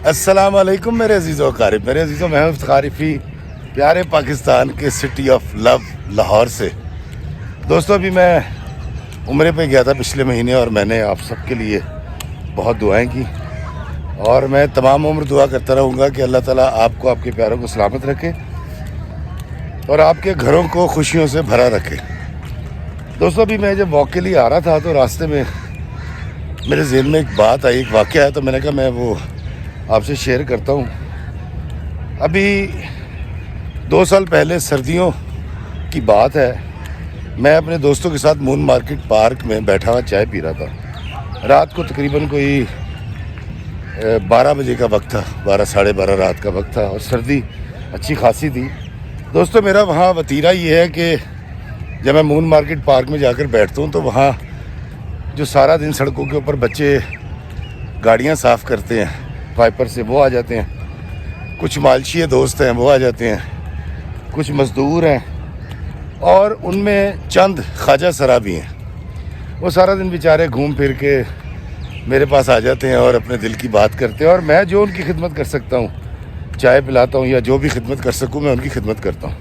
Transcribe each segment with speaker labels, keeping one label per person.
Speaker 1: السلام علیکم میرے عزیزوں اقارب، میرے عزیزوں میں افتخارفی پیارے پاکستان کے سٹی آف لو لاہور سے۔ دوستو ابھی میں عمرے پہ گیا تھا پچھلے مہینے، اور میں نے آپ سب کے لیے بہت دعائیں کی، اور میں تمام عمر دعا کرتا رہوں گا کہ اللہ تعالیٰ آپ کو، آپ کے پیاروں کو سلامت رکھے اور آپ کے گھروں کو خوشیوں سے بھرا رکھے۔ دوستو ابھی میں جب واک کے لیے آ رہا تھا تو راستے میں میرے ذہن میں ایک بات آئی، ایک واقعہ ہے، تو میں نے کہا میں وہ آپ سے شیئر کرتا ہوں۔ ابھی 2 سال پہلے سردیوں کی بات ہے، میں اپنے دوستوں کے ساتھ مون مارکیٹ پارک میں بیٹھا ہوا چائے پی رہا تھا۔ رات کو تقریباً کوئی 12 بجے کا وقت تھا، 12 ساڑھے 12 رات کا وقت تھا، اور سردی اچھی خاصی تھی۔ دوستو میرا وہاں وتیرہ یہ ہے کہ جب میں مون مارکیٹ پارک میں جا کر بیٹھتا ہوں تو وہاں جو سارا دن سڑکوں کے اوپر بچے گاڑیاں صاف کرتے ہیں وائپر سے، وہ آ جاتے ہیں، کچھ مالشیے دوست ہیں وہ آ جاتے ہیں، کچھ مزدور ہیں، اور ان میں چند خواجہ سرا بھی ہیں۔ وہ سارا دن بیچارے گھوم پھر کے میرے پاس آ جاتے ہیں اور اپنے دل کی بات کرتے ہیں، اور میں جو ان کی خدمت کر سکتا ہوں، چائے پلاتا ہوں یا جو بھی خدمت کر سکوں میں ان کی خدمت کرتا ہوں،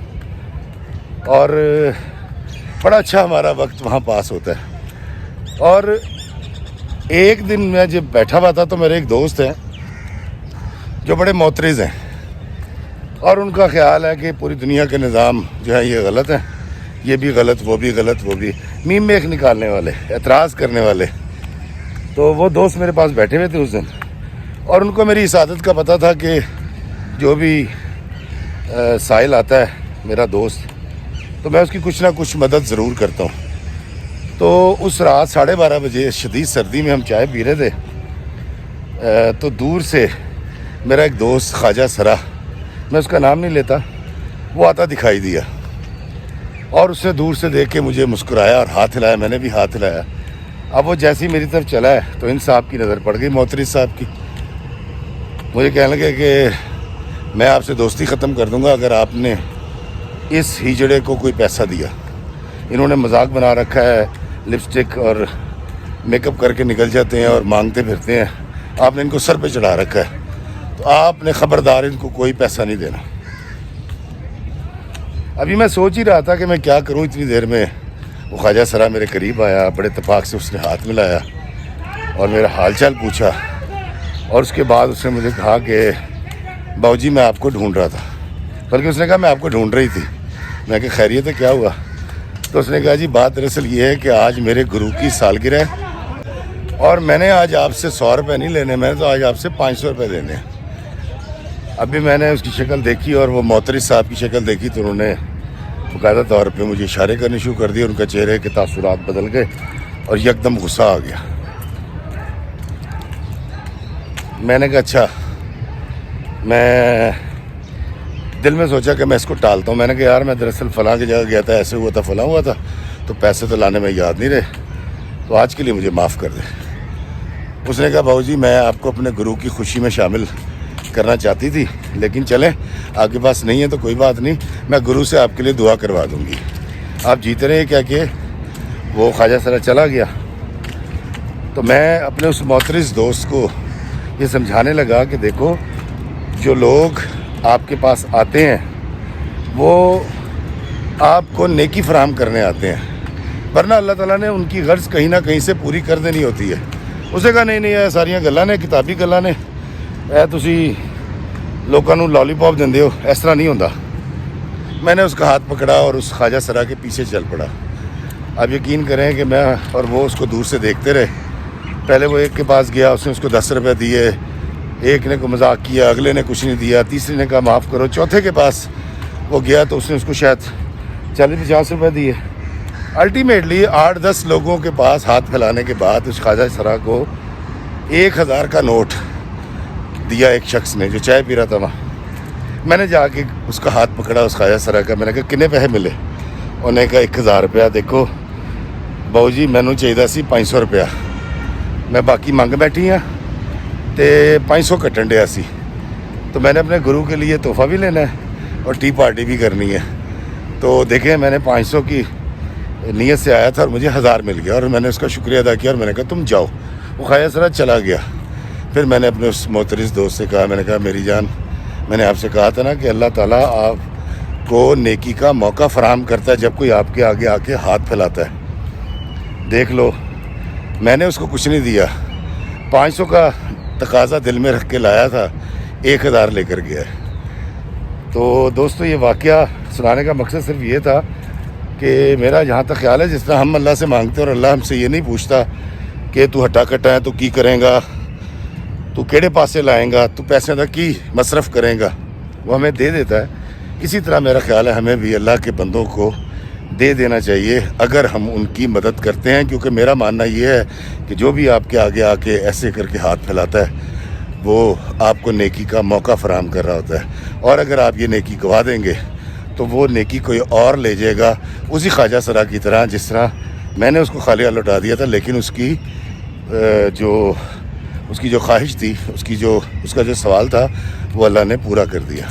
Speaker 1: اور بڑا اچھا ہمارا وقت وہاں پاس ہوتا ہے۔ اور ایک دن میں جب بیٹھا ہوا تھا تو میرے ایک دوست ہیں جو بڑے معترض ہیں، اور ان کا خیال ہے کہ پوری دنیا کے نظام جو ہے یہ غلط ہے، یہ بھی غلط، وہ بھی غلط، وہ بھی میم میخ نکالنے والے، اعتراض کرنے والے۔ تو وہ دوست میرے پاس بیٹھے ہوئے تھے اس دن، اور ان کو میری اس عادت کا پتہ تھا کہ جو بھی سائل آتا ہے میرا دوست تو میں اس کی کچھ نہ کچھ مدد ضرور کرتا ہوں۔ تو اس رات 12:30 بجے شدید سردی میں ہم چائے پی رہے تھے، تو دور سے میرا ایک دوست خواجہ سرا، میں اس کا نام نہیں لیتا، وہ آتا دکھائی دیا، اور اس نے دور سے دیکھ کے مجھے مسکرایا اور ہاتھ ہلایا، میں نے بھی ہاتھ ہلایا۔ اب وہ جیسی میری طرف چلا ہے تو ان صاحب کی نظر پڑ گئی، معترض صاحب کی۔ مجھے کہنے لگے کہ میں آپ سے دوستی ختم کر دوں گا اگر آپ نے اس ہیجڑے کو کوئی پیسہ دیا۔ انہوں نے مذاق بنا رکھا ہے، لپسٹک اور میک اپ کر کے نکل جاتے ہیں اور مانگتے پھرتے ہیں، آپ نے ان کو سر پہ چڑھا رکھا ہے، تو آپ نے خبردار ان کو کوئی پیسہ نہیں دینا۔ ابھی میں سوچ ہی رہا تھا کہ میں کیا کروں، اتنی دیر میں وہ خواجہ سرا میرے قریب آیا، بڑے اتفاق سے اس نے ہاتھ ملایا اور میرا حال چال پوچھا، اور اس کے بعد اس نے مجھے کہا کہ باؤ جی میں آپ کو ڈھونڈ رہا تھا، بلکہ اس نے کہا میں آپ کو ڈھونڈ رہی تھی۔ میں کہ خیریت ہے، کیا ہوا؟ تو اس نے کہا جی بات دراصل یہ ہے کہ آج میرے گرو کی سالگرہ ہے، اور میں نے آج آپ سے 100 روپے نہیں لینے، میں نے تو آج آپ سے 500 روپے دینے ہیں۔ ابھی میں نے اس کی شکل دیکھی اور وہ معترض صاحب کی شکل دیکھی تو انہوں نے باقاعدہ طور پہ مجھے اشارے کرنے شروع کر دیے، ان کا چہرے کے تاثرات بدل گئے اور یکدم غصہ آ گیا۔ میں نے کہا اچھا، میں دل میں سوچا کہ میں اس کو ٹالتا ہوں۔ میں نے کہا یار میں دراصل فلاں کی جگہ گیا تھا، ایسے ہوا تھا، فلاں ہوا تھا، تو پیسے تو لانے میں یاد نہیں رہے، تو آج کے لیے مجھے معاف کر دے۔ اس نے کہا باؤ جی میں آپ کو اپنے گرو کی خوشی میں شامل کرنا چاہتی تھی، لیکن چلیں آپ کے پاس نہیں ہے تو کوئی بات نہیں، میں گرو سے آپ کے لیے دعا کروا دوں گی، آپ جیتے رہے۔ کیا کہ وہ خواجہ سرا چلا گیا، تو میں اپنے اس معترض دوست کو یہ سمجھانے لگا کہ دیکھو جو لوگ آپ کے پاس آتے ہیں وہ آپ کو نیکی فراہم کرنے آتے ہیں، ورنہ اللہ تعالیٰ نے ان کی غرض کہیں نہ کہیں سے پوری کر دینی ہوتی ہے۔ اسے کہا نہیں یہ ساریاں گلاں نے، کتابی گلاں نے، تسی لوگوں کو لالی پاپ دیندے ہو، اس طرح نہیں ہوتا۔ میں نے اس کا ہاتھ پکڑا اور اس خواجہ سرا کے پیچھے چل پڑا۔ آپ یقین کریں کہ میں اور وہ اس کو دور سے دیکھتے رہے۔ پہلے وہ ایک کے پاس گیا، اس نے اس کو 10 روپے دیے، ایک نے کو مذاق کیا، اگلے نے کچھ نہیں دیا، تیسرے نے کہا معاف کرو، چوتھے کے پاس وہ گیا تو اس نے اس کو شاید 40-50 روپے دیے۔ الٹیمیٹلی 8-10 لوگوں کے پاس ہاتھ پھیلانے کے بعد اس خواجہ سرا کو 1000 کا نوٹ دیا ایک شخص نے جو چائے پی رہا تھا وہاں۔ میں نے جا کے اس کا ہاتھ پکڑا اس خواجہ سرا کا، میں نے کہا کتنے پیسے ملے؟ انہوں نے کہا 1000 روپیہ۔ دیکھو باؤ جی مینوں چاہیے سی 500 روپیہ، میں باقی منگ بیٹھی ہاں تے 500 کٹن ڈیا سی، تو میں نے اپنے گرو کے لیے تحفہ بھی لینا ہے اور ٹی پارٹی بھی کرنی ہے۔ تو دیکھیں میں نے 500 کی نیت سے آیا تھا اور مجھے 1000 مل گیا، اور میں نے اس کا شکریہ ادا کیا اور میں نے کہا تم جاؤ۔ وہ خواجہ سرا چلا گیا۔ پھر میں نے اپنے اس محترم دوست سے کہا، میں نے کہا میری جان، میں نے آپ سے کہا تھا نا کہ اللہ تعالیٰ آپ کو نیکی کا موقع فراہم کرتا ہے جب کوئی آپ کے آگے آ کے ہاتھ پھیلاتا ہے۔ دیکھ لو، میں نے اس کو کچھ نہیں دیا، 500 کا تقاضا دل میں رکھ کے لایا تھا، 1000 لے کر گیا ہے۔ تو دوستو، یہ واقعہ سنانے کا مقصد صرف یہ تھا کہ میرا جہاں تک خیال ہے، جس طرح ہم اللہ سے مانگتے ہیں اور اللہ ہم سے یہ نہیں پوچھتا کہ تو ہٹا کٹا ہے، تو کی کریں گا، تو کیڑے پاسے لائیں گا، تو پیسے دا کی مصرف کریں گا، وہ ہمیں دے دیتا ہے۔ اسی طرح میرا خیال ہے ہمیں بھی اللہ کے بندوں کو دے دینا چاہیے اگر ہم ان کی مدد کرتے ہیں، کیونکہ میرا ماننا یہ ہے کہ جو بھی آپ کے آگے آ کے ایسے کر کے ہاتھ پھیلاتا ہے وہ آپ کو نیکی کا موقع فراہم کر رہا ہوتا ہے، اور اگر آپ یہ نیکی گوا دیں گے تو وہ نیکی کوئی اور لے جائے گا، اسی خواجہ سرا کی طرح جس طرح میں نے اس کو خالی ہاتھ لوٹا دیا تھا، لیکن اس کی جو خواہش تھی، اس کا جو سوال تھا، وہ اللہ نے پورا کر دیا۔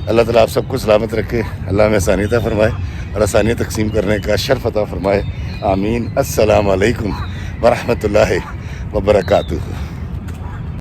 Speaker 1: اللہ تعالیٰ آپ سب کو سلامت رکھے، اللہ ہمیں آسانیت فرمائے اور آسانیت تقسیم کرنے کا شرف عطا فرمائے، آمین۔ السلام علیکم ورحمۃ اللہ وبرکاتہ۔